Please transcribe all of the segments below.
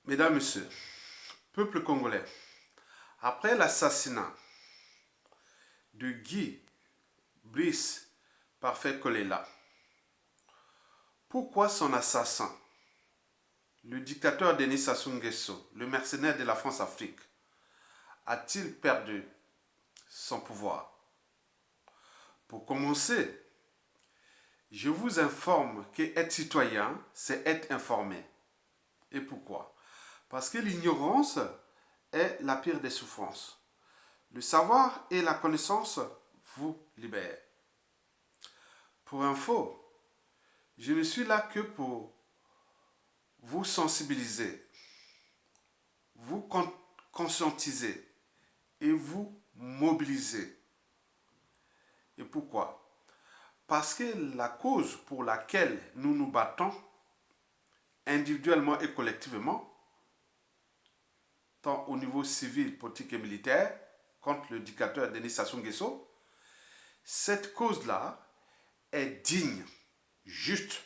Mesdames, Messieurs, peuple congolais, après l'assassinat de Guy Brice Parfait Kolela, pourquoi son assassin, le dictateur Denis Sassou Nguesso, le mercenaire de la France-Afrique, a-t-il perdu son pouvoir? Pour commencer, je vous informe qu'être citoyen, c'est être informé. Et pourquoi? Parce que l'ignorance est la pire des souffrances. Le savoir et la connaissance vous libèrent. Pour info, je ne suis là que pour vous sensibiliser, vous conscientiser et vous mobiliser. Et pourquoi? Parce que la cause pour laquelle nous nous battons, individuellement et collectivement, tant au niveau civil, politique et militaire, contre le dictateur Denis Sassou Nguesso, cette cause-là est digne, juste,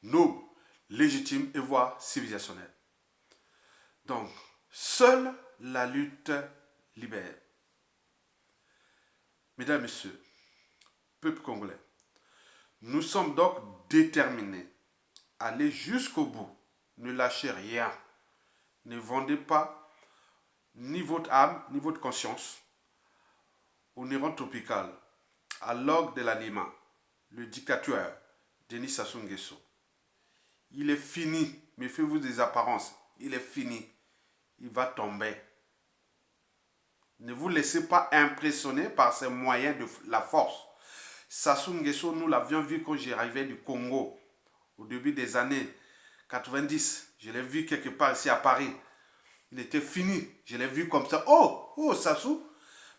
noble, légitime et voire civilisationnelle. Donc, seule la lutte libère. Mesdames, Messieurs, peuple congolais, nous sommes donc déterminés à aller jusqu'au bout. Ne lâchez rien. Ne vendez pas ni votre âme, ni votre conscience au néron tropical, à l'orgue de l'anima, le dictateur Denis Sassou Nguesso. Il est fini. Méfiez-vous des apparences. Il est fini. Il va tomber. Ne vous laissez pas impressionner par ces moyens de la force. Sassou Nguesso, nous l'avions vu quand j'arrivais du Congo, au début des années 90. Je l'ai vu quelque part ici à Paris. Il était fini. Je l'ai vu comme ça. Oh, Sassou.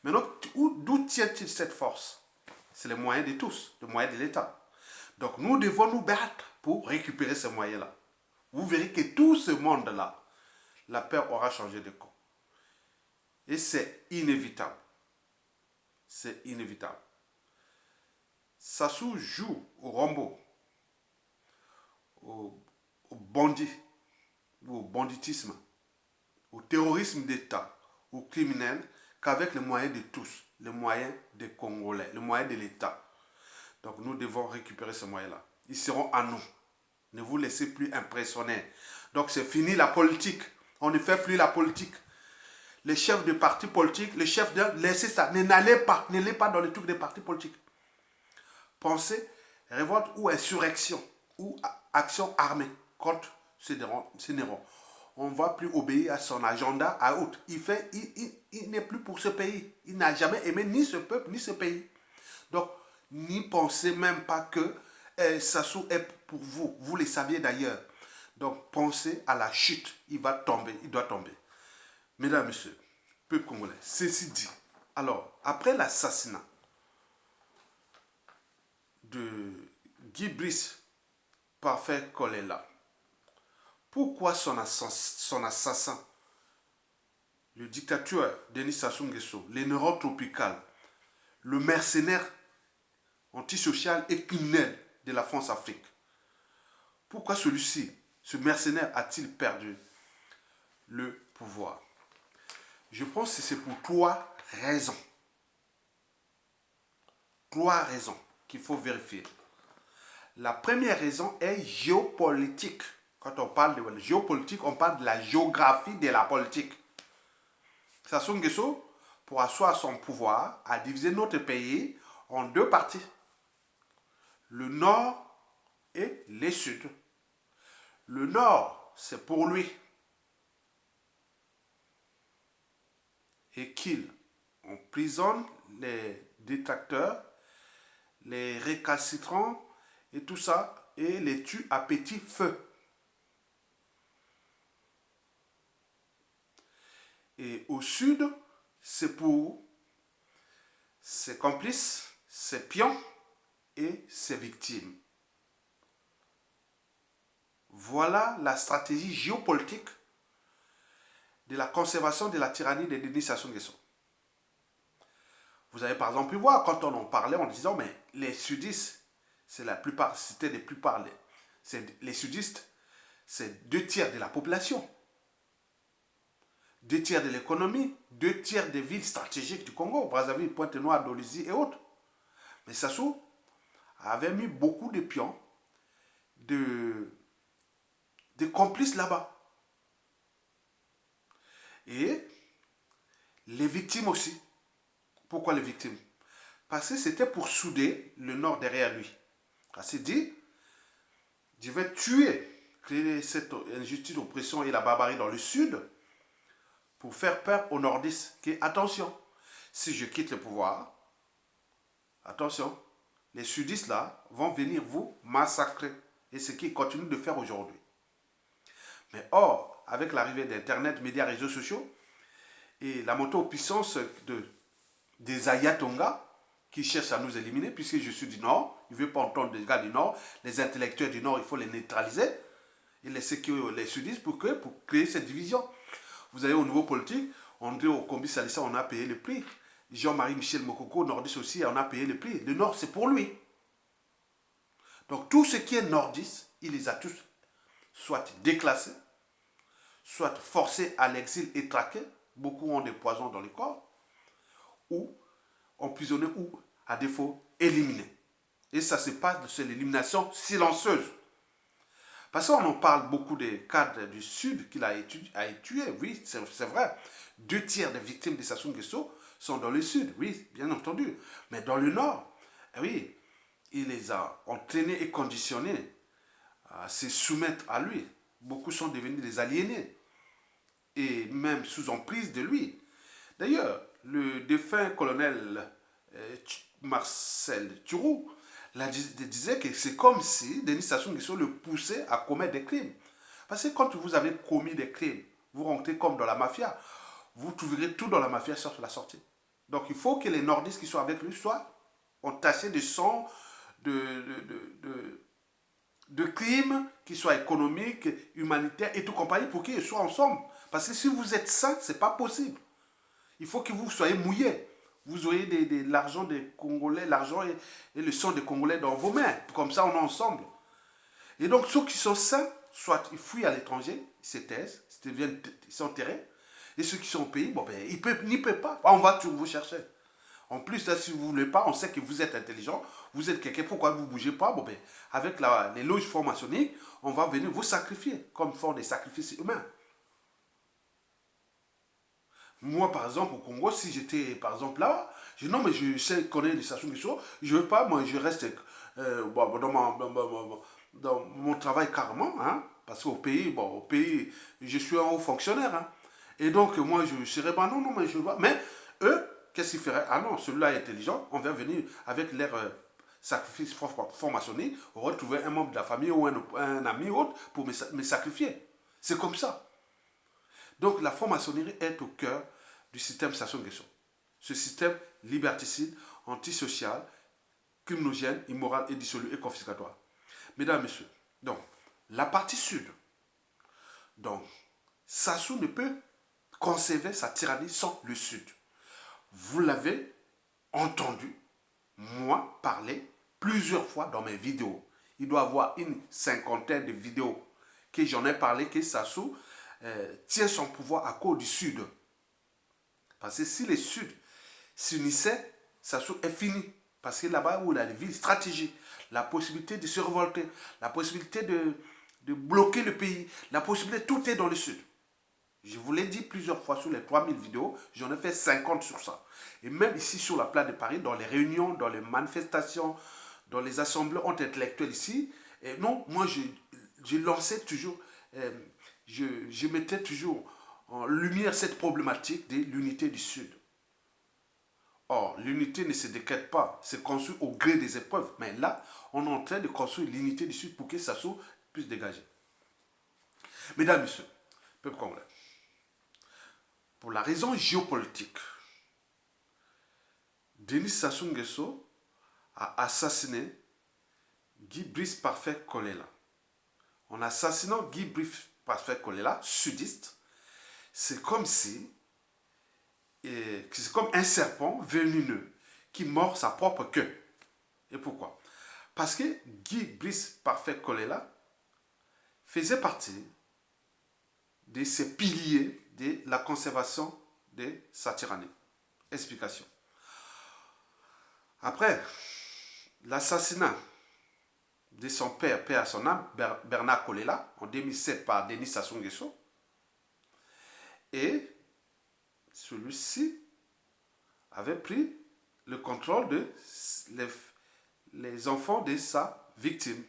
Maintenant, d'où tient-il cette force? C'est les moyens de tous, les moyens de l'État. Donc, nous devons nous battre pour récupérer ces moyens-là. Vous verrez que tout ce monde-là, la peur aura changé de camp. Et c'est inévitable. C'est inévitable. Sassou joue au Rambo, au bandit, au banditisme, au terrorisme d'État, aux criminels, qu'avec les moyens de tous, les moyens des Congolais, les moyens de l'État. Donc nous devons récupérer ces moyens-là. Ils seront à nous. Ne vous laissez plus impressionner. Donc c'est fini la politique. On ne fait plus la politique. Les chefs de partis politiques, les chefs de... Laissez ça. N'allez pas dans les trucs des partis politiques. Pensez révolte ou insurrection ou action armée contre ce néron. On ne va plus obéir à son agenda, à autre. Il n'est plus pour ce pays. Il n'a jamais aimé ni ce peuple, ni ce pays. Donc, n'y pensez même pas que Sassou est pour vous. Vous le saviez d'ailleurs. Donc, pensez à la chute. Il va tomber, il doit tomber. Mesdames, Messieurs, peuple congolais, ceci dit, alors, après l'assassinat de Guy Brice Parfait Kolela, pourquoi son assassin, le dictateur Denis Sassou Nguesso, l'énergie tropical, le mercenaire antisocial et criminel de la France-Afrique, pourquoi celui-ci, ce mercenaire, a-t-il perdu le pouvoir? Je pense que c'est pour trois raisons. Trois raisons qu'il faut vérifier. La première raison est géopolitique. Quand on parle de géopolitique, on parle de la géographie de la politique. Sassou Nguesso, pour asseoir son pouvoir, a divisé notre pays en deux parties. Le nord et le sud. Le nord, c'est pour lui. Et qu'il emprisonne les détracteurs, les récalcitrants et tout ça, et les tue à petit feu. Et au sud, c'est pour ses complices, ses pions et ses victimes. Voilà la stratégie géopolitique de la conservation de la tyrannie de Denis Sassou Nguesso. Vous avez par exemple pu voir quand on en parlait en disant mais les sudistes, c'est la plupart, c'était les plupart, les sudistes, c'est 2 tiers de la population. 2 tiers de l'économie, 2 tiers des villes stratégiques du Congo, Brazzaville, Pointe-Noire, Dolisie et autres. Mais Sassou avait mis beaucoup de pions, de complices là-bas. Et les victimes aussi. Pourquoi les victimes? Parce que c'était pour souder le Nord derrière lui. Il s'est dit, je vais créer cette injustice, oppression et la barbarie dans le Sud pour faire peur aux nordistes. Que, attention, si je quitte le pouvoir, attention, les sudistes là vont venir vous massacrer. Et ce qu'ils continuent de faire aujourd'hui. Mais or, avec l'arrivée d'Internet, médias, réseaux sociaux, et la montée en puissance des Ayatonga, qui cherchent à nous éliminer, puisque je suis du Nord, il ne veut pas entendre des gars du Nord, les intellectuels du Nord, il faut les neutraliser, et laisser que les sudistes pour créer cette division. Vous avez au niveau politique, André Okombi Salissa, on a payé le prix. Jean-Marie Michel Mokoko, nordiste aussi, on a payé le prix. Le Nord, c'est pour lui. Donc tout ce qui est nordiste, il les a tous soit déclassés, soit forcés à l'exil et traqués. Beaucoup ont des poisons dans le corps, ou emprisonnés, ou à défaut éliminés. Et ça se passe de l'élimination silencieuse. Parce qu'on en parle beaucoup des cadres du Sud qu'il a tué. Oui, c'est vrai. 2 tiers des victimes de Sassou Nguesso sont dans le Sud, oui, bien entendu. Mais dans le Nord, oui, il les a entraînés et conditionnés à se soumettre à lui. Beaucoup sont devenus des aliénés, et même sous emprise de lui. D'ailleurs, le défunt colonel Marcel Turou disait que c'est comme si Denis Sassou Nguesso le poussait à commettre des crimes. Parce que quand vous avez commis des crimes, vous rentrez comme dans la mafia, vous trouverez tout dans la mafia sur la sortie. Donc il faut que les nordistes qui sont avec lui soient entachés de sang, de crimes, qui soient économiques, humanitaires et tout compagnie, pour qu'ils soient ensemble. Parce que si vous êtes sains, ce n'est pas possible. Il faut que vous soyez mouillés. Vous aurez l'argent des Congolais, l'argent et le sang des Congolais dans vos mains. Comme ça, on est ensemble. Et donc, ceux qui sont sains, soit ils fuient à l'étranger, ils se taisent, ils s'enterrent. Et ceux qui sont au pays, bon, ben, ils n'y peuvent pas. On va toujours vous chercher. En plus, là, si vous ne voulez pas, on sait que vous êtes intelligent, vous êtes quelqu'un, pourquoi vous ne bougez pas? Bon, ben, avec les loges franc-maçonniques, on va venir vous sacrifier, comme font des sacrifices humains. Moi, par exemple, au Congo, si j'étais, par exemple, là, je dis non, mais je sais connaître les Sassou Nguesso, je ne veux pas, moi, je reste dans mon travail carrément, hein, parce qu'au pays, au pays, je suis un haut fonctionnaire, hein, et donc, moi, je serais, non, non, mais je vois, mais eux, qu'est-ce qu'ils feraient? Ah non, celui-là est intelligent, on va venir avec leur sacrifice franc-maçonnique, retrouver un membre de la famille ou un ami ou autre pour me sacrifier. C'est comme ça. Donc la franc-maçonnerie est au cœur du système Sassou Nguesso. Ce système liberticide, antisocial, criminogène, immoral et dissolu et confiscatoire. Mesdames, Messieurs, donc la partie sud, donc Sassou ne peut conserver sa tyrannie sans le sud. Vous l'avez entendu, moi, parler plusieurs fois dans mes vidéos. Il doit y avoir une 50aine de vidéos que j'en ai parlé, que Sassou tient son pouvoir à cause du Sud. Parce que si les Sud s'unissaient, Sassou est fini. Parce que là-bas où il y a les villes stratégiques, la possibilité de se révolter, la possibilité de bloquer le pays, la possibilité, tout est dans le Sud. Je vous l'ai dit plusieurs fois sur les 3000 vidéos, j'en ai fait 50 sur ça. Et même ici sur la place de Paris, dans les réunions, dans les manifestations, dans les assemblées intellectuelles ici, et non, moi je lançais toujours, je mettais toujours en lumière cette problématique de l'unité du Sud. Or, l'unité ne se décrète pas, c'est construit au gré des épreuves. Mais là, on est en train de construire l'unité du Sud pour que Sassou puisse dégager. Mesdames, Messieurs, peuple congolais, pour la raison géopolitique, Denis Sassou Nguesso a assassiné Guy Brice Parfait Kolela. En assassinant Guy Brice Parfait Kolela, sudiste, c'est comme si, c'est comme un serpent venimeux qui mord sa propre queue. Et pourquoi? Parce que Guy Brice Parfait Kolela faisait partie de ces piliers de la conservation de sa tyrannie. Explication. Après l'assassinat de son père, père à son âme, Bernard Kolela, en 2007 par Denis Sassou Nguesso, et celui-ci avait pris le contrôle de les enfants de sa victime.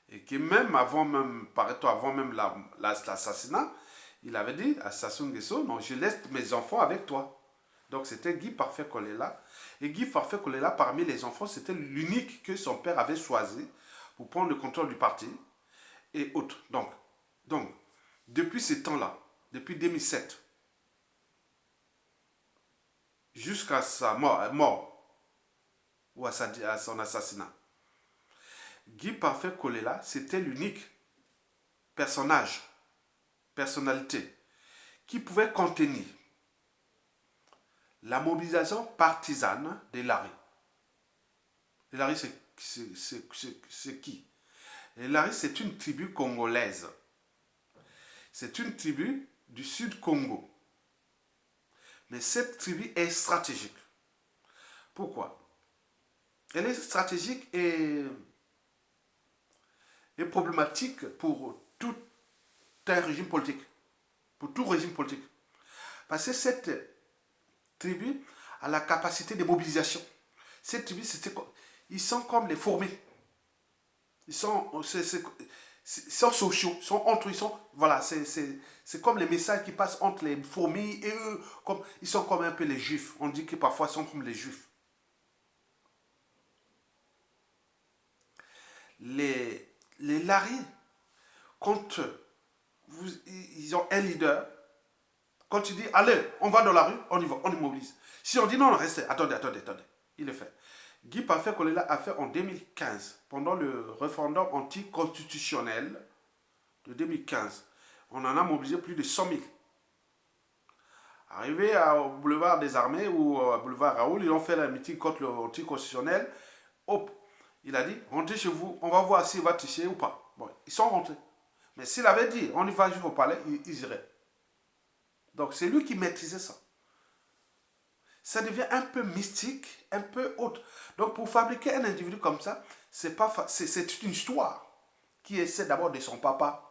Et que même avant même, paraît-on, avant même l'assassinat, il avait dit à Sassou Nguesso, non, je laisse mes enfants avec toi. Donc c'était Guy Parfait Kolela. Et Guy Parfait Kolela, parmi les enfants, c'était l'unique que son père avait choisi pour prendre le contrôle du parti et autres. Donc depuis ce temps-là, depuis 2007, jusqu'à sa mort ou à son assassinat, Guy Parfait Kolela, c'était l'unique personnalité qui pouvait contenir la mobilisation partisane des Lari. Les Lari, c'est qui? Les Lari, c'est une tribu congolaise. C'est une tribu du Sud Congo. Mais cette tribu est stratégique. Pourquoi? Elle est stratégique et problématique pour tout un régime politique. Pour tout régime politique. Parce que cette tribu a la capacité de mobilisation. Cette tribu, ils sont comme les fourmis. Ils sont sociaux, ils sont entre eux, voilà, c'est comme les messages qui passent entre les fourmis et eux, ils sont comme un peu les juifs. On dit que parfois ils sont comme les juifs. Les Lari, quand ils ont un leader, quand il dit allez, on va dans la rue, on y va, on immobilise. Si on dit non, restez, attendez, il le fait. Guy Parfait Kolela a fait en 2015, pendant le référendum anticonstitutionnel de 2015. On en a mobilisé plus de 100 000. Arrivé au boulevard des Armées ou au boulevard Raoul, ils ont fait la meeting contre l'anticonstitutionnel. Hop, il a dit, rentrez chez vous, on va voir s'il va tricher ou pas. Bon, ils sont rentrés. Mais s'il avait dit, on y va jusqu'au palais, ils iraient. Donc c'est lui qui maîtrisait ça. Ça devient un peu mystique, un peu autre. Donc pour fabriquer un individu comme ça, c'est une histoire qui essaie d'abord de son papa.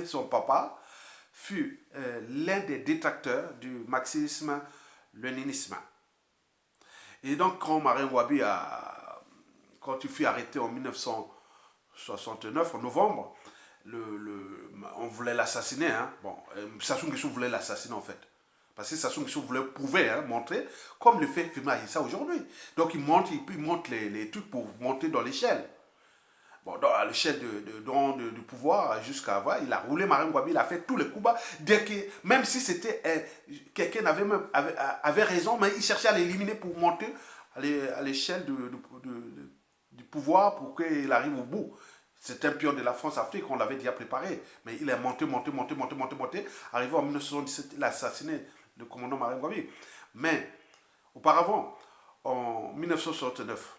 Son papa fut l'un des détracteurs du marxisme-léninisme. Et donc quand Marien Ngouabi quand il fut arrêté en 1969, en novembre, on voulait l'assassiner. Hein. Bon, Sassou Nguesso voulait l'assassiner en fait. Parce que Sassou Nguesso voulait prouver, hein, montrer, comme le fait Firmin Aïssa aujourd'hui. Donc il monte les trucs pour monter dans l'échelle. Bon, à l'échelle du pouvoir jusqu'à avoir, il a roulé Marien Ngouabi, il a fait tous les coups bas. Même si c'était quelqu'un avait raison, mais il cherchait à l'éliminer pour monter à l'échelle du pouvoir pour qu'il arrive au bout. C'est un pion de la France-Afrique, on l'avait déjà préparé. Mais il est monté. Arrivé en 1977, il a assassiné le commandant Marien Ngouabi. Mais auparavant, en 1969,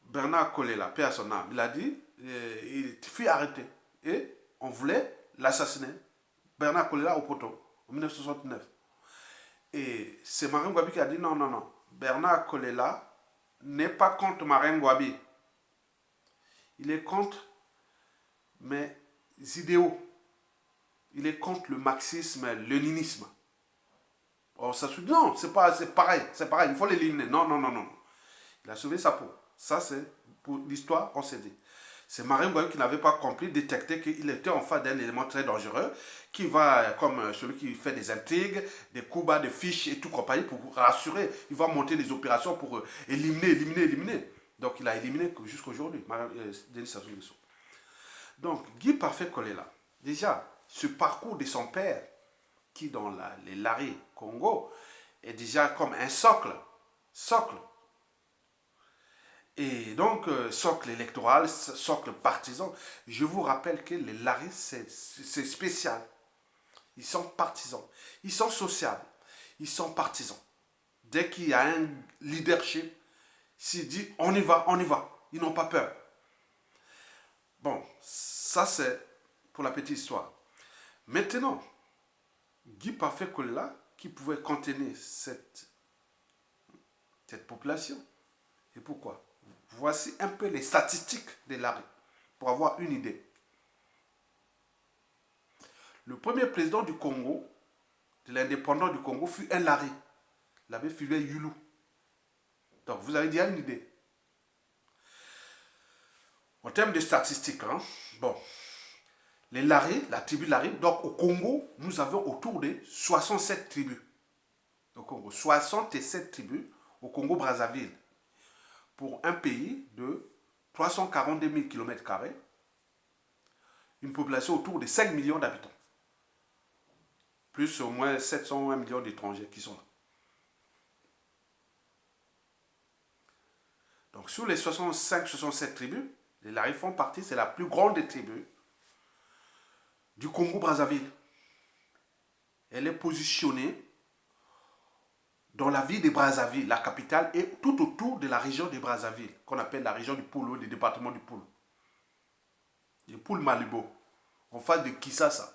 Bernard Kolela, paix à son âme, il a dit, il fut arrêté. Et on voulait l'assassiner. Bernard Kolela au poteau, en 1969. Et c'est Marien Ngouabi qui a dit non. Bernard Kolela n'est pas contre Marien Ngouabi. Il est contre mes idéaux. Il est contre le marxisme-léninisme. Oh, ça se dit non, c'est pareil, il faut l'éliminer. Non. Il a sauvé sa peau. Ça, c'est pour l'histoire, on s'est dit. C'est Marien Ngouabi qui n'avait pas compris, détecté qu'il était en face d'un élément très dangereux, qui va, comme celui qui fait des intrigues, des coups bas, des fiches et tout compagnie, pour rassurer. Il va monter les opérations pour éliminer. Donc, il a éliminé jusqu'aujourd'hui, Denis Sassou Nguesso. Donc, Guy Parfait Kolela, déjà, ce parcours de son père, qui dans les Lari Congo, est déjà comme un socle. Et donc, socle électoral, socle partisan. Je vous rappelle que les Lari, c'est spécial. Ils sont partisans. Ils sont sociables. Ils sont partisans. Dès qu'il y a un leadership, s'il dit on y va. Ils n'ont pas peur. Bon, ça c'est pour la petite histoire. Maintenant, Guy Parfait Kolela, qui pouvait contenir cette population. Et pourquoi? Voici un peu les statistiques de Larry, pour avoir une idée. Le premier président du Congo, de l'indépendant du Congo, fut un Larry, l'abbé Fulbert Yulu. Donc vous avez déjà une idée. En termes de statistiques, hein, bon, les Larry, la tribu Larry, donc au Congo, nous avons autour de 67 tribus. Au Congo, 67 tribus au Congo-Brazzaville. Pour un pays de 342 000 km², une population autour de 5 millions d'habitants. Plus au moins 701 millions d'étrangers qui sont là. Donc sur les 65-67 tribus, les Larry font partie, c'est la plus grande des tribus du Congo-Brazzaville. Elle est positionnée dans la ville de Brazzaville, la capitale, et tout autour de la région de Brazzaville, qu'on appelle la région du Poul, ou le département du Poul. Du Poul Malibo, en face de Kisasa.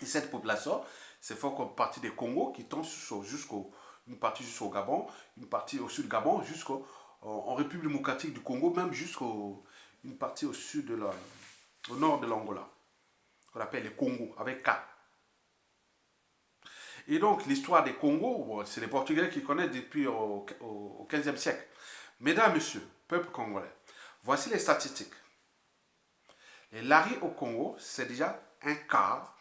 Et cette population, c'est fort comme partie des Congo qui tend jusqu'au une partie jusqu'au Gabon, une partie au sud du Gabon, jusqu'en République démocratique du Congo, même jusqu'au une partie au sud au nord de l'Angola, qu'on appelle les Congo, avec K. Et donc, l'histoire des Congo, bon, c'est les Portugais qui connaissent depuis au 15e siècle. Mesdames, Messieurs, peuple congolais, voici les statistiques. Les Larry au Congo, c'est déjà un quart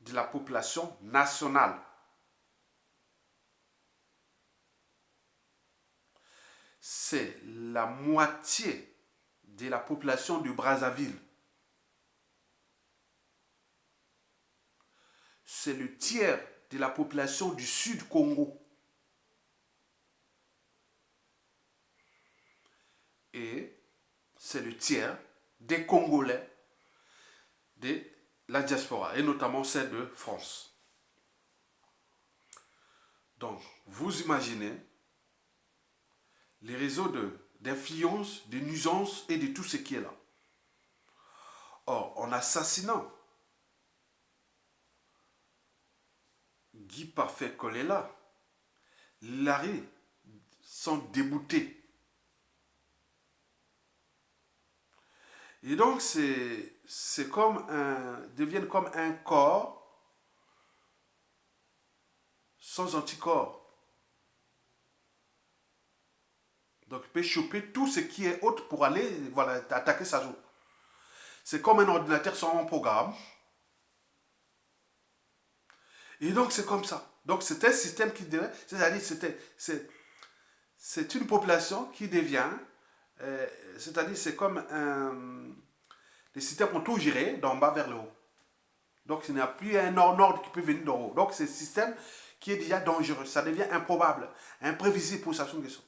de la population nationale. C'est la moitié de la population du Brazzaville. C'est le tiers de la population du Sud Congo. Et c'est le tiers des Congolais de la diaspora, et notamment celle de France. Donc, vous imaginez les réseaux d'influence, de nuisance et de tout ce qui est là. Or, en assassinant Guy Parfait Kolela, Larry sont déboutés. Et donc, deviennent comme un corps sans anticorps. Donc, il peut choper tout ce qui est autre pour aller attaquer sa zone. C'est comme un ordinateur sans un programme. Et donc, c'est comme ça. Donc, c'est un système qui devient, c'est-à-dire, c'est une population qui devient, c'est-à-dire, c'est comme les systèmes ont tout géré d'en bas vers le haut. Donc, il n'y a plus un ordre qui peut venir d'en haut. Donc, c'est un système qui est déjà dangereux. Ça devient improbable, imprévisible pour Sassou Nguesso.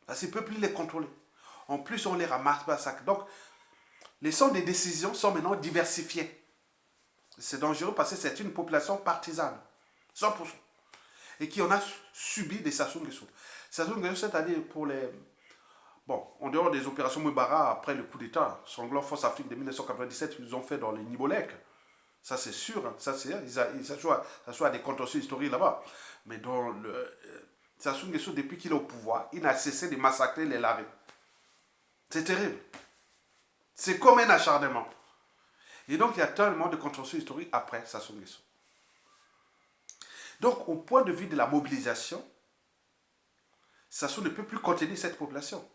Parce qu'il ne peut plus les contrôler. En plus, on les ramasse pas ça. Donc, les centres de décision sont maintenant diversifiés. C'est dangereux parce que c'est une population partisane. 100%. Et qui en a subi des Sassou Nguesso. Sassou Nguesso, c'est-à-dire pour les... Bon, en dehors des opérations Mouebara, après le coup d'État, sanglant Force Afrique de 1997, ils ont fait dans les Nibolek. Ça, c'est sûr. Hein. Ça, c'est... Ça soit des contentieux historiques là-bas. Mais dans le... Sassou Nguesso, depuis qu'il est au pouvoir, il n'a cessé de massacrer les Larry. C'est terrible. C'est comme un acharnement. Et donc, il y a tellement de contentieux historiques après Sassou Nguesso. Donc, au point de vue de la mobilisation, Sassou ne peut plus contenir cette population.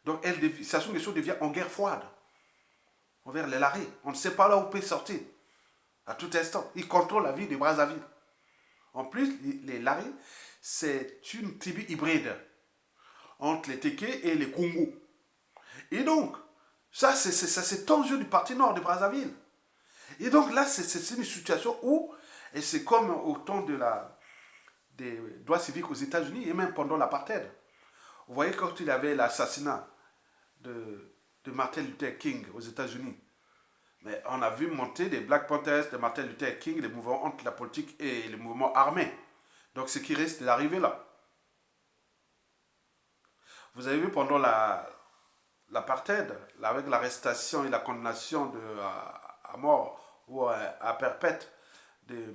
Donc, Sassou Nguesso devient en guerre froide envers les Larry. On ne sait pas là où peut sortir à tout instant. Il contrôle la vie de Brazzaville. En plus, les Larry, c'est une tribu hybride entre les Téké et les Congo. Et donc, ça, c'est tendu du parti nord de Brazzaville. Et donc là, c'est une situation où, et c'est comme au temps des droits civiques aux États-Unis et même pendant l'apartheid. Vous voyez, quand il y avait l'assassinat de Martin Luther King aux États-Unis, mais on a vu monter des Black Panthers, de Martin Luther King, les mouvements entre la politique et les mouvements armés. Donc ce qui risque d'arriver là. Vous avez vu pendant l'apartheid, avec l'arrestation et la condamnation à mort ou à perpète de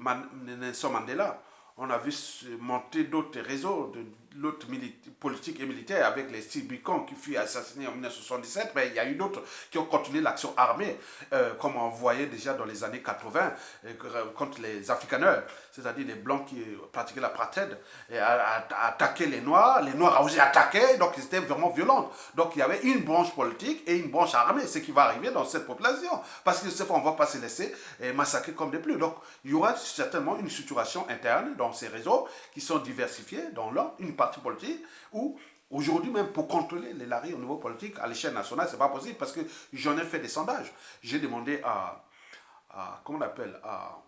Nelson Mandela. On a vu monter d'autres réseaux, d'autres politiques et militaires avec les Sibicons qui furent assassinés en 1977, mais il y a eu d'autres qui ont continué l'action armée, comme on voyait déjà dans les années 80, contre les Afrikaners, c'est-à-dire les Blancs qui pratiquaient l'apartheid, attaquaient les Noirs aussi attaquaient, donc c'était vraiment violent. Donc il y avait une branche politique et une branche armée, ce qui va arriver dans cette population, parce que cette fois on ne va pas se laisser massacrer comme des pluies. Donc il y aura certainement une situation interne dans ces réseaux qui sont diversifiés dans une partie politique où aujourd'hui même pour contrôler les laris au niveau politique à l'échelle nationale, c'est pas possible parce que j'en ai fait des sondages. J'ai demandé comment on appelle, à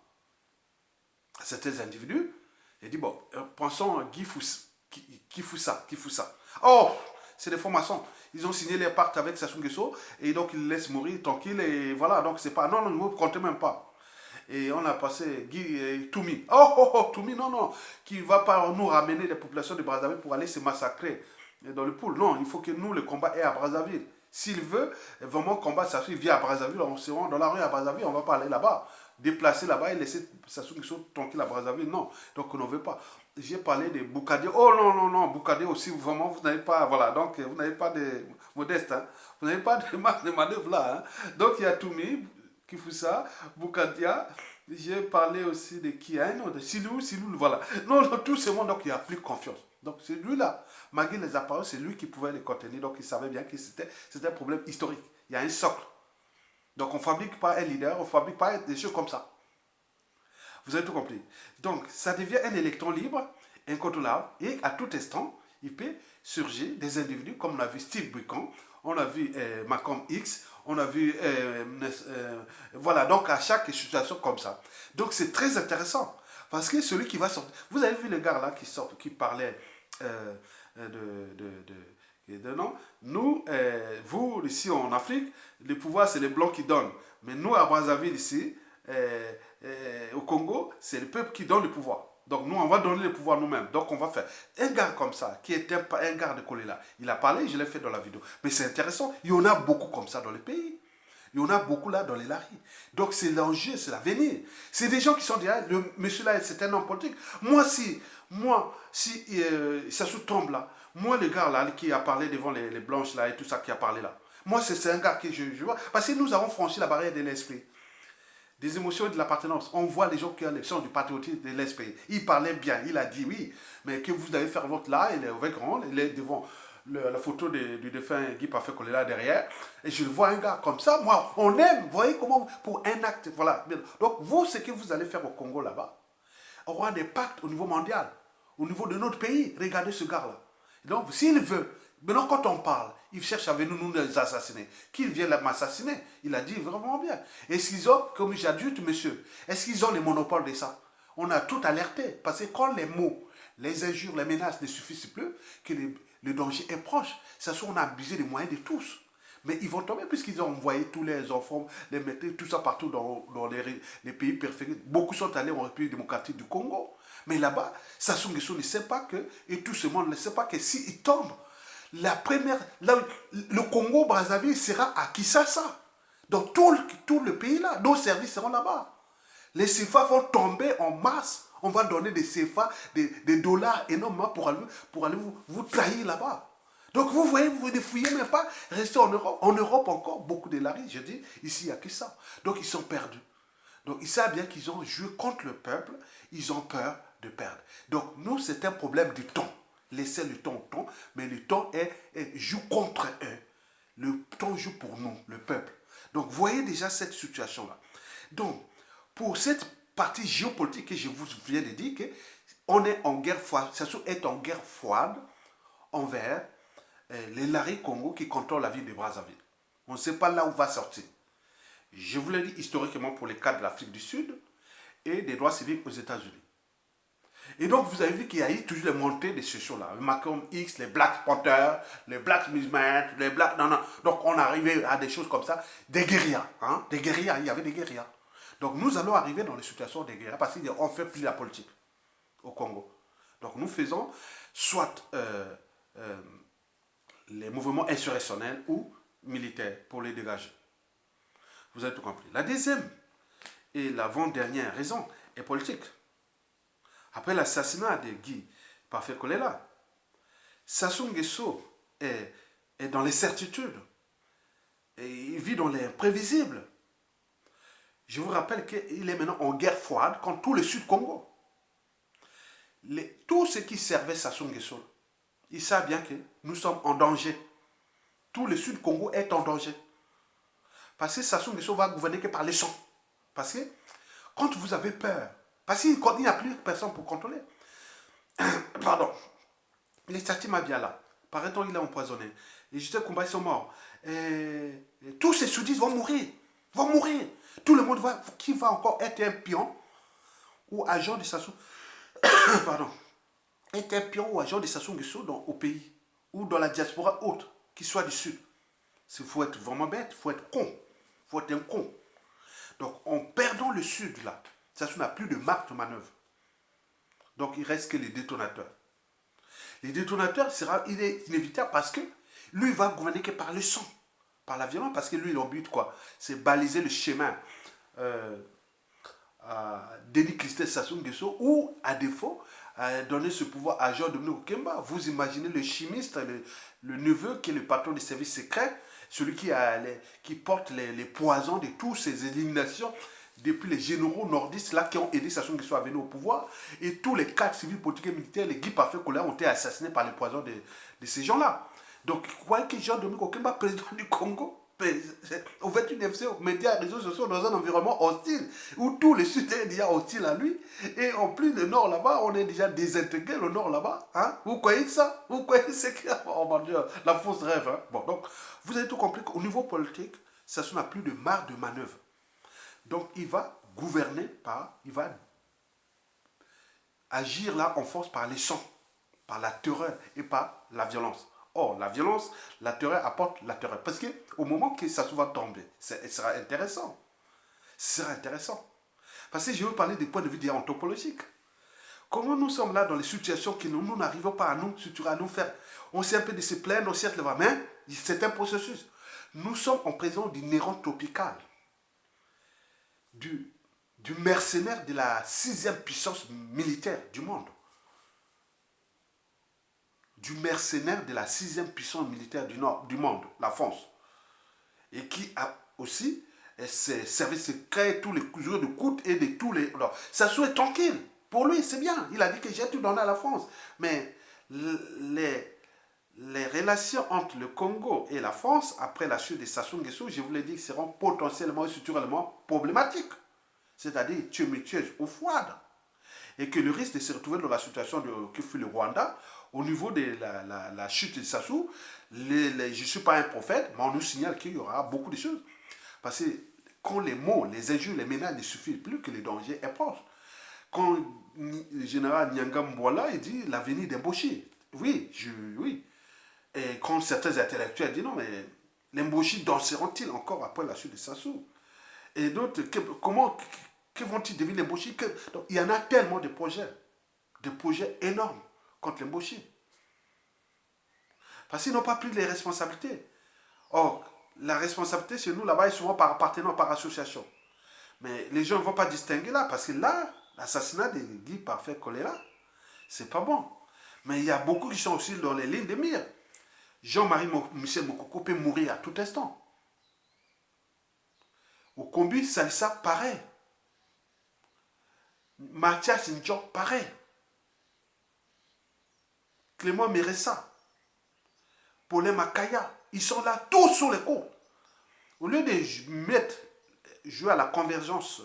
certains individus, j'ai dit bon, pensons à Guy Foussa. Oh, c'est des formations. Ils ont signé les pactes avec Sassou Nguesso et donc ils laissent mourir tranquille et voilà, donc c'est pas, non, ne comptez même pas. Et on a passé Toumi. Toumi, non, qui ne va pas nous ramener les populations de Brazzaville pour aller se massacrer dans le pool. Non, il faut que nous, le combat est à Brazzaville. S'il veut vraiment combattre Sassou, il vient à Brazzaville, on se rend dans la rue à Brazzaville, on ne va pas aller là-bas. Déplacer là-bas et laisser Sassou Nguesso tranquille à Brazzaville, non. Donc on ne veut pas. J'ai parlé de Boukadé. Oh non, Boukadé aussi, vraiment, vous n'avez pas, voilà, donc vous n'avez pas de modeste, hein. Vous n'avez pas de manœuvre là. Hein. Donc il y a Toumi, Kifoussa, Boukadia. J'ai parlé aussi de qui, hein, non, de Silou, voilà. Non, tout ce monde, donc il n'y a plus confiance. Donc c'est lui-là, malgré les apparences, c'est lui qui pouvait les contenir. Donc il savait bien que c'était un problème historique. Il y a un socle. Donc on ne fabrique pas un leader, on ne fabrique pas des choses comme ça. Vous avez tout compris. Donc ça devient un électron libre, incontrôlable, et à tout instant, il peut surgir des individus, comme on a vu Steve Biko, on a vu Malcolm X, on a vu, voilà, donc à chaque situation comme ça. Donc c'est très intéressant, parce que celui qui va sortir, vous avez vu le gars là qui sort, qui parlait non, nous, vous, ici en Afrique, le pouvoir, c'est les Blancs qui donnent. Mais nous, à Brazzaville, ici, au Congo, c'est le peuple qui donne le pouvoir. Donc nous, on va donner le pouvoir nous-mêmes. Donc on va faire. Un gars comme ça, qui est un gars de Kolela, il a parlé, je l'ai fait dans la vidéo. Mais c'est intéressant, il y en a beaucoup comme ça dans le pays. Il y en a beaucoup là dans les laris. Donc c'est l'enjeu, c'est l'avenir. C'est des gens qui sont derrière. Le monsieur là, c'est un homme politique. Moi, si ça se tombe là, moi, le gars là qui a parlé devant les blanches là et tout ça qui a parlé là, moi, c'est un gars que je vois. Parce que nous avons franchi la barrière de l'esprit. Des émotions et de l'appartenance. On voit les gens qui ont le sens du patriotisme de l'esprit. Il parlait bien, il a dit oui, mais que vous allez faire votre là, il est avec grand, il est devant la photo du défunt Guy Parfait là derrière, et je vois un gars comme ça, moi, on aime, vous voyez comment, pour un acte, voilà. Donc, vous, ce que vous allez faire au Congo là-bas, aura des pactes au niveau mondial, au niveau de notre pays. Regardez ce gars-là. Donc, s'il veut, maintenant quand on parle, il cherche à venir nous assassiner. Qu'il vienne m'assassiner, il a dit vraiment bien. Est-ce qu'ils ont, comme j'adulte, monsieur, est-ce qu'ils ont le monopole de ça? On a tout alerté, parce que quand les mots, les injures, les menaces ne suffisent plus, que le danger est proche, ça soit on a abusé des moyens de tous. Mais ils vont tomber puisqu'ils ont envoyé tous les enfants, les mettre tout ça partout dans les pays périphériques. Beaucoup sont allés en République démocratique du Congo. Mais là-bas, Sassou Nguesso ne sait pas que, et tout ce monde ne sait pas que s'il tombe, le Congo-Brazzaville sera à Kinshasa. Donc tout le pays là, nos services seront là-bas. Les CFA vont tomber en masse. On va donner des CFA, des dollars énormément pour aller vous trahir là-bas. Donc vous voyez, vous ne fouillez même pas, restez en Europe. En Europe encore, beaucoup de laris, je dis, ici il n'y a que ça. Donc ils sont perdus. Donc ils savent bien qu'ils ont joué contre le peuple, ils ont peur de perdre. Donc nous, c'est un problème du temps. Laissez le temps au temps, mais le temps joue contre eux. Le temps joue pour nous, le peuple. Donc voyez déjà cette situation-là. Donc, pour cette partie géopolitique que je vous viens de dire, on est en guerre froide, ça est en guerre froide envers les laris Congo qui contrôlent la ville de Brazzaville. On ne sait pas là où va sortir. Je vous l'ai dit historiquement pour les cas de l'Afrique du Sud et des droits civiques aux États-Unis. Et donc, vous avez vu qu'il y a eu toujours les montées de ces choses-là. Malcolm X, les Black Panthers, les Black Movement, les Black... Non. Donc, on arrivait à des choses comme ça. Des guérillas. Hein? Des guérillas, il y avait des guérillas. Donc, nous allons arriver dans les situations des guérillas parce qu'on ne fait plus la politique au Congo. Donc, nous faisons soit les mouvements insurrectionnels ou militaires pour les dégager. Vous avez tout compris. La deuxième Et l'avant-dernière raison est politique. Après l'assassinat de Guy Parfait Kolela, Sassou Nguesso est dans l'incertitude. Et il vit dans l'imprévisible. Je vous rappelle qu'il est maintenant en guerre froide contre tout le Sud-Congo. Tout ce qui servait Sassou Nguesso, ils savent bien que nous sommes en danger. Tout le Sud-Congo est en danger. Parce que Sassou Nguesso va gouverner que par les sons. Parce que quand vous avez peur, parce qu'il n'y a plus personne pour contrôler. Pardon. Les Tati Mabiala, paraît-on, il est empoisonné. Les Justin Koumba, ils sont morts. Tous ces soudis vont mourir. Vont mourir. Tout le monde qui va encore être un pion ou agent de Sassou. Pardon. Être un pion ou agent de Sassou Nguesso au pays. Ou dans la diaspora haute, qui soit du Sud. Il faut être vraiment bête, il faut être con. Il faut être un con. Donc, en perdant le Sud, là, Sassou n'a plus de marque de manœuvre. Donc, il ne reste que les détonateurs. Les détonateurs, il est inévitable parce que lui, il va gouverner que par le sang, par la violence, parce que lui, le but, quoi, c'est baliser le chemin d'Edi Christel Sassou Nguesso ou, à défaut, donner ce pouvoir à Jean-Dominique Okemba. Vous imaginez le chimiste, le neveu qui est le patron des services secrets, celui qui porte les poisons de toutes ces éliminations depuis les généraux nordistes là qui ont aidé Sassou Nguesso à venir au pouvoir, et tous les cadres civils, politiques et militaires, les Guy Parfait Kolela ont été assassinés par les poisons de ces gens-là. Donc, vous croyez que Jean-Dominique Okemba, président du Congo, au 21e siècle, médias et réseaux sociaux, dans un environnement hostile, où tous les Sud est déjà hostile à lui, et en plus, le Nord là-bas, on est déjà désintégré, le Nord là-bas. Hein? Vous croyez ça? Vous croyez que c'est oh mon Dieu, la fausse rêve. Hein? Bon, donc, vous avez tout compris qu'au niveau politique, Sassou n'a plus de marge de manœuvre. Donc, il va gouverner il va agir là en force par les sons, par la terreur et par la violence. Or, la violence, la terreur apporte la terreur. Parce qu'au moment que ça va tomber, ce sera intéressant. Ce sera intéressant. Parce que je veux parler des points de vue anthropologiques. Comment nous sommes là dans les situations que nous n'arrivons pas à nous structurer, à nous faire. On sait un peu de se plaindre, on sait le va, mais c'est un processus. Nous sommes en présence d'une errance tropicale. Du mercenaire de la 6e puissance militaire du monde. Du mercenaire de la 6e puissance militaire du monde, la France. Et qui a aussi ses services secrets, tous les jours de coûte et de tous les... Alors, Sassou est tranquille. Pour lui, c'est bien. Il a dit que j'ai tout donné à la France. Mais les relations entre le Congo et la France, après la chute de Sassou Nguesso, je vous l'ai dit, seront potentiellement et structurellement problématiques. C'est-à-dire tumultueuses ou froides. Et que le risque de se retrouver dans la situation que fut le Rwanda, au niveau de la chute de Sassou, je ne suis pas un prophète, mais on nous signale qu'il y aura beaucoup de choses. Parce que quand les mots, les injures, les menaces ne suffisent plus, que le danger est proche. Quand le général Nyanga Mboula, il dit l'avenir d'Emboshi. Oui, oui. Et quand certains intellectuels disent non, mais les Mboshi danseront-ils encore après la chute de Sassou? Et d'autres, que vont-ils devenir les Mboshi? Donc, il y en a tellement de projets énormes contre les Mboshi. Parce qu'ils n'ont pas pris les responsabilités. Or, la responsabilité chez nous, là-bas, est souvent par appartenance, par association. Mais les gens ne vont pas distinguer là, parce que là, l'assassinat de Guy Parfait Kolela, c'est pas bon. Mais il y a beaucoup qui sont aussi dans les lignes de mire. Jean-Marie Michel Mokoko peut mourir à tout instant. Au Combi, Salissa, pareil. Mathias Ndjok, pareil. Clément Méressa, Paulin Makaya, ils sont là tous sur les coups. Au lieu de jouer à la convergence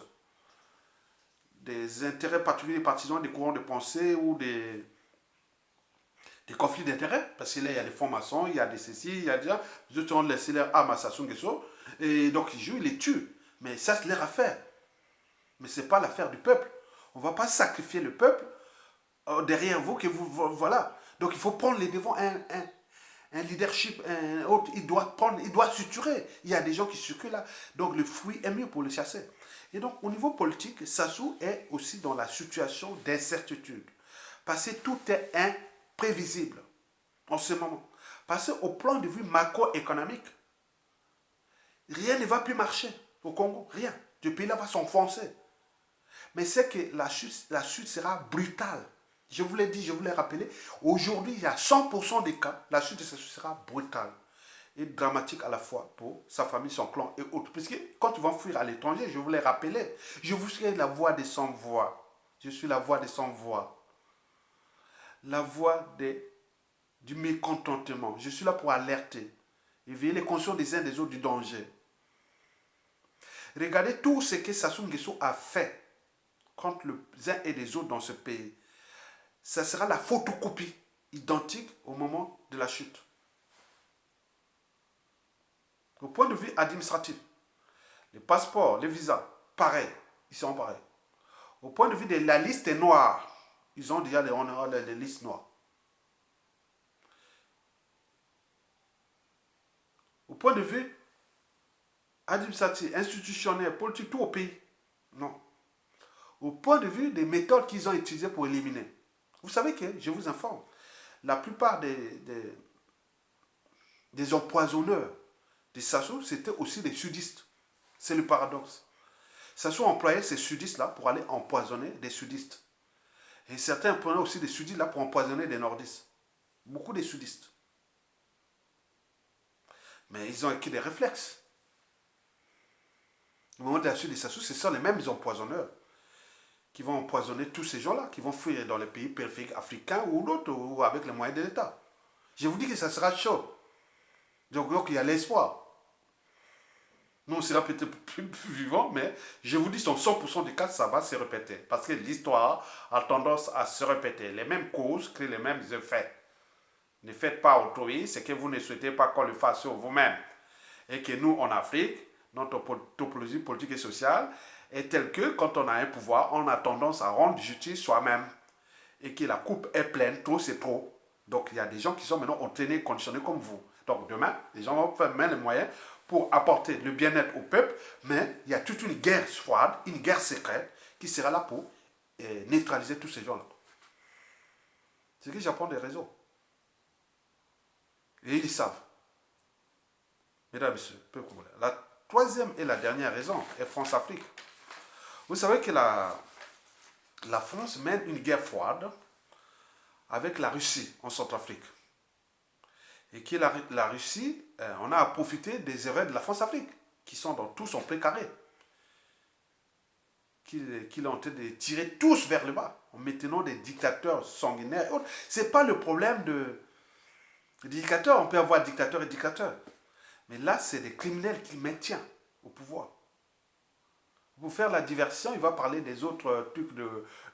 des intérêts particuliers, partisans, des courants de pensée ou des conflits d'intérêts, parce que là, il y a des francs-maçons, il y a des ceci, il y a des gens, les autres ont laissé leur arme à Sassou Nguesso, et donc ils jouent, ils les tuent. Mais ça, c'est leur affaire. Mais ce n'est pas l'affaire du peuple. On ne va pas sacrifier le peuple derrière vous, voilà. Donc il faut prendre les devants, un leadership, un autre, il doit suturer. Il y a des gens qui circulent là. Donc le fruit est mieux pour le chasser. Et donc au niveau politique, Sassou est aussi dans la situation d'incertitude. Parce que tout est imprévisible en ce moment. Parce qu'au plan de vue macroéconomique, rien ne va plus marcher au Congo. Rien. Ce pays-là va s'enfoncer. Mais c'est que la chute sera brutale. Je vous l'ai dit, je vous l'ai rappelé. Aujourd'hui, il y a 100% des cas, la chute de sa chute sera brutale et dramatique à la fois pour sa famille, son clan et autres. Puisque quand ils vont fuir à l'étranger, je vous l'ai rappelé, je vous suis la voix des sans-voix. Je suis la voix des sans-voix. La voix du mécontentement. Je suis là pour alerter. Éveiller les consciences des uns des autres du danger. Regardez tout ce que Sassou Nguesso a fait contre les uns et les autres dans ce pays. Ça sera la photocopie identique au moment de la chute. Au point de vue administratif, les passeports, les visas, pareil, ils sont pareils. Au point de vue de la liste noire, ils ont déjà les listes noires. Au point de vue administratif, institutionnel, politique, tout au pays, non. Au point de vue des méthodes qu'ils ont utilisées pour éliminer. Vous savez que, je vous informe, la plupart des empoisonneurs des Sassou, c'était aussi des sudistes. C'est le paradoxe. Sassou employait ces sudistes-là pour aller empoisonner des sudistes. Et certains prenaient aussi des sudistes là pour empoisonner des nordistes. Beaucoup de sudistes. Mais ils ont acquis des réflexes. Au moment de la chute des Sassou, ce sont les mêmes empoisonneurs qui vont empoisonner tous ces gens-là, qui vont fuir dans les pays périphériques africains ou d'autres, ou avec les moyens de l'État. Je vous dis que ça sera chaud. Donc il y a l'espoir. Nous, on sera peut-être plus vivants, mais je vous dis, dans 100% des cas, ça va se répéter. Parce que l'histoire a tendance à se répéter. Les mêmes causes créent les mêmes effets. Ne faites pas autrui ce que vous ne souhaitez pas qu'on le fasse sur vous-même. Et que nous, en Afrique, notre topologie politique et sociale est telle que, quand on a un pouvoir, on a tendance à rendre justice soi-même. Et que la coupe est pleine, trop c'est trop. Donc, il y a des gens qui sont maintenant entraînés, conditionnés comme vous. Donc, demain, les gens vont faire les moyens pour apporter le bien-être au peuple, mais il y a toute une guerre froide, une guerre secrète, qui sera là pour neutraliser tous ces gens-là. C'est que j'apprends des réseaux. Et ils le savent. Mesdames et messieurs, peuple congolais. La troisième et la dernière raison est France-Afrique. Vous savez que la France mène une guerre froide avec la Russie en Centrafrique. Et que la Russie, on a profité des erreurs de la France-Afrique, qui sont dans tout son précaré, qu'il est en train de tirer tous vers le bas, en maintenant des dictateurs sanguinaires et autres. Ce n'est pas le problème de dictateurs, on peut avoir dictateurs et dictateurs. Mais là, c'est des criminels qui maintiennent au pouvoir. Pour faire la diversion, il va parler des autres trucs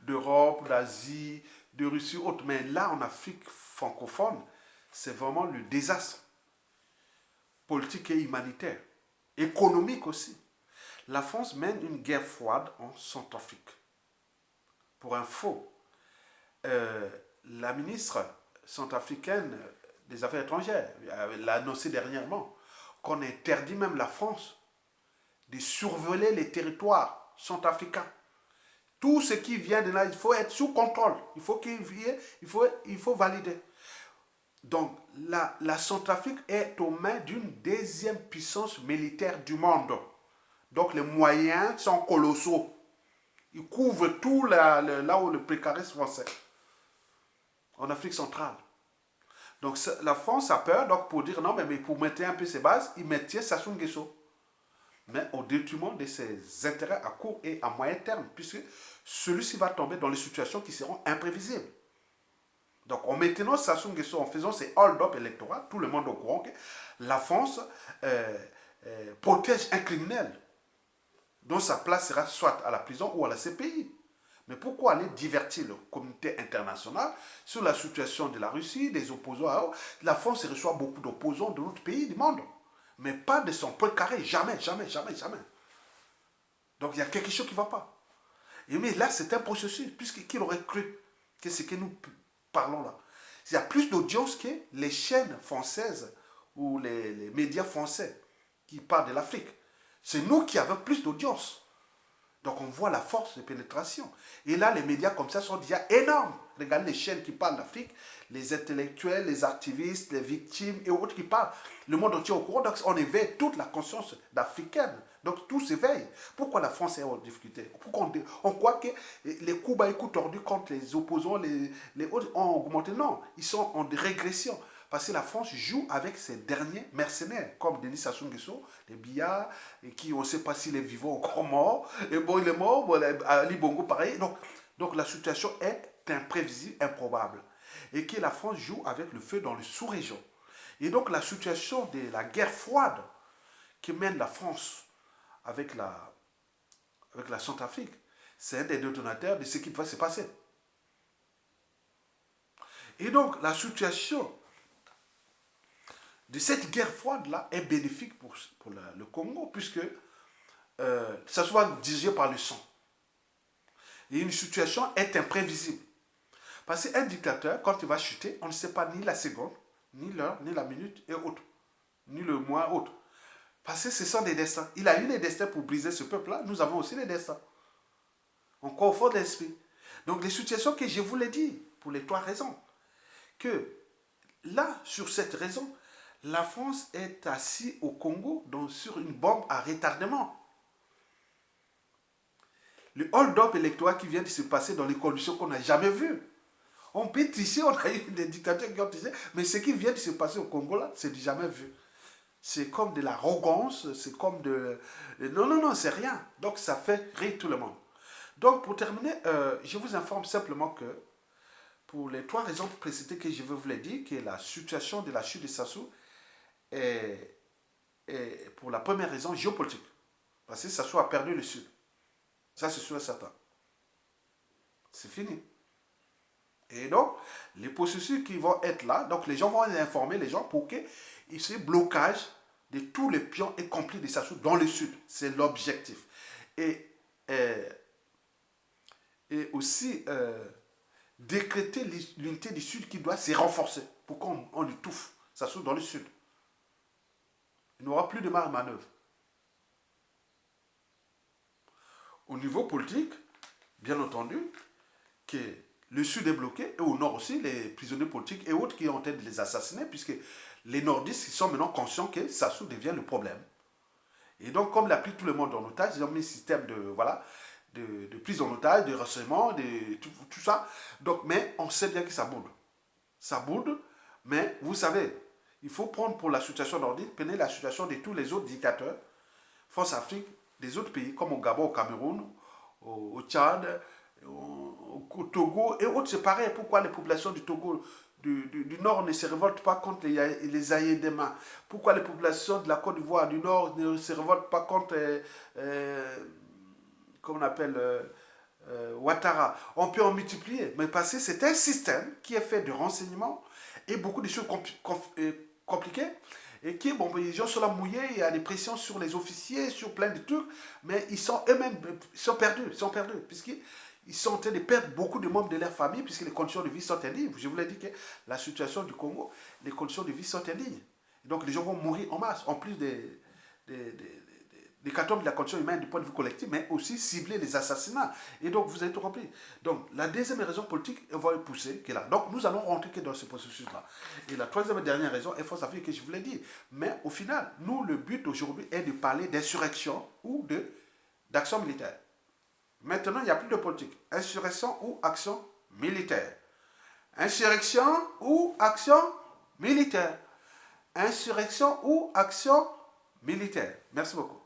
d'Europe, d'Asie, de Russie, autres. Mais là, en Afrique francophone, c'est vraiment le désastre politique et humanitaire, économique aussi. La France mène une guerre froide en Centrafrique. Pour info, la ministre centrafricaine des Affaires étrangères l'a annoncé dernièrement qu'on interdit même la France de survoler les territoires centrafricains. Tout ce qui vient de là, il faut être sous contrôle. Il faut valider. Donc, la Centrafrique est aux mains d'une deuxième puissance militaire du monde. Donc, les moyens sont colossaux. Ils couvrent tout là où le précaré français. En Afrique centrale. Donc, la France a peur, donc pour dire non, mais pour mettre un peu ses bases, il mettait Sassou Nguesso. Mais au détriment de ses intérêts à court et à moyen terme, puisque celui-ci va tomber dans les situations qui seront imprévisibles. Donc, en maintenant Sassou Nguesso, en faisant ses hold-up électoraux, tout le monde est au courant que la France protège un criminel dont sa place sera soit à la prison ou à la CPI. Mais pourquoi aller divertir la communauté internationale sur la situation de la Russie, des opposants? La France reçoit beaucoup d'opposants de l'autre pays du monde, mais pas de son précaré, jamais, jamais, jamais, jamais. Donc il y a quelque chose qui ne va pas. Et mais là, c'est un processus, puisqu'il aurait cru que ce que nous parlons là, il y a plus d'audience que les chaînes françaises ou les médias français qui parlent de l'Afrique. C'est nous qui avons plus d'audience. Donc on voit la force de pénétration. Et là, les médias comme ça sont déjà énormes. Regardez les chaînes qui parlent d'Afrique, les intellectuels, les activistes, les victimes et autres qui parlent. Le monde entier est au courant. Donc on éveille toute la conscience d'Africaine. Donc tout s'éveille. Pourquoi la France est en difficulté? Pourquoi on croit que les coups bas et coups tordus contre les opposants, les autres ont augmenté? Non, ils sont en régression. Parce que la France joue avec ses derniers mercenaires, comme Denis Sassou Nguesso, les Biya, et qui on ne sait pas s'il est vivant ou encore mort. Et bon, il est mort, bon, Ali Bongo, pareil. Donc la situation est imprévisible, improbable. Et que la France joue avec le feu dans le sous-région. Et donc la situation de la guerre froide qui mène la France avec la Centrafrique, c'est un des détonateurs de ce qui va se passer. Et donc la situation de cette guerre froide-là est bénéfique pour le Congo, puisque ça soit dirigé par le sang. Et une situation est imprévisible. Parce qu'un dictateur, quand il va chuter, on ne sait pas ni la seconde, ni l'heure, ni la minute et autres, ni le mois autre. Parce que ce sont des destins. Il a eu les destins pour briser ce peuple-là, nous avons aussi les destins. On croit au fond de l'esprit. Donc les situations que je vous l'ai dit, pour les 3 raisons, que là, sur cette raison, la France est assise au Congo donc sur une bombe à retardement. Le hold-up électoral qui vient de se passer dans les conditions qu'on n'a jamais vues. On peut tricher, on a eu des dictateurs qui ont triché, mais ce qui vient de se passer au Congo là, c'est du jamais vu. C'est comme de l'arrogance, c'est comme de... Non, c'est rien. Donc ça fait rire tout le monde. Donc pour terminer, je vous informe simplement que pour les 3 raisons précédentes que je veux vous les dire, que la situation de la chute de Sassou est pour la première raison géopolitique. Parce que Sassou a perdu le Sud. Ça, c'est sûr et certain. C'est fini. Et donc, les processus qui vont être là, donc les gens vont informer les gens pour qu'il y ait ce blocage de tous les pions et complis de Sassou dans le Sud. C'est l'objectif. Et aussi décréter l'unité du Sud qui doit se renforcer pour qu'on étouffe Sassou dans le Sud. Il n'aura plus de marge de manœuvre. Au niveau politique, bien entendu, que le Sud est bloqué, et au Nord aussi, les prisonniers politiques et autres qui ont tenté de les assassiner, puisque les nordistes ils sont maintenant conscients que Sassou devient le problème. Et donc, comme il a pris tout le monde en otage, ils ont mis un système de prise en otage, de renseignement, tout ça. Donc, mais on sait bien que ça boude. Ça boude, mais vous savez, il faut prendre pour la situation nordiste, prenez la situation de tous les autres dictateurs, France-Afrique, des autres pays, comme au Gabon, au Cameroun, au Tchad, au Togo et autres, c'est pareil. Pourquoi les populations du Togo, du Nord ne se révoltent pas contre les Aïédéma? Pourquoi les populations de la Côte d'Ivoire du Nord ne se révoltent pas contre, comment on appelle, Ouattara? On peut en multiplier, mais parce que c'est un système qui est fait de renseignements et beaucoup de choses compliquées. Et qui, bon, les gens sont là mouillés, il y a des pressions sur les officiers, sur plein de trucs, mais ils sont eux-mêmes, ils sont perdus, puisqu'ils sont en train de perdre beaucoup de membres de leur famille, puisque les conditions de vie sont indignes. Je vous l'ai dit que la situation du Congo, les conditions de vie sont indignes. Et donc les gens vont mourir en masse, en plus des catombes de la condition humaine du point de vue collectif, mais aussi cibler les assassinats. Et donc, vous avez tout compris. Donc, la deuxième raison politique, elle va pousser, qui est là. Donc, nous allons rentrer que dans ce processus-là. Et la troisième et dernière raison est France-Afrique, que je vous l'ai dit. Mais au final, nous, le but aujourd'hui est de parler d'insurrection ou d'action militaire. Maintenant, il n'y a plus de politique. Insurrection ou action militaire. Insurrection ou action militaire. Insurrection ou action militaire. Merci beaucoup.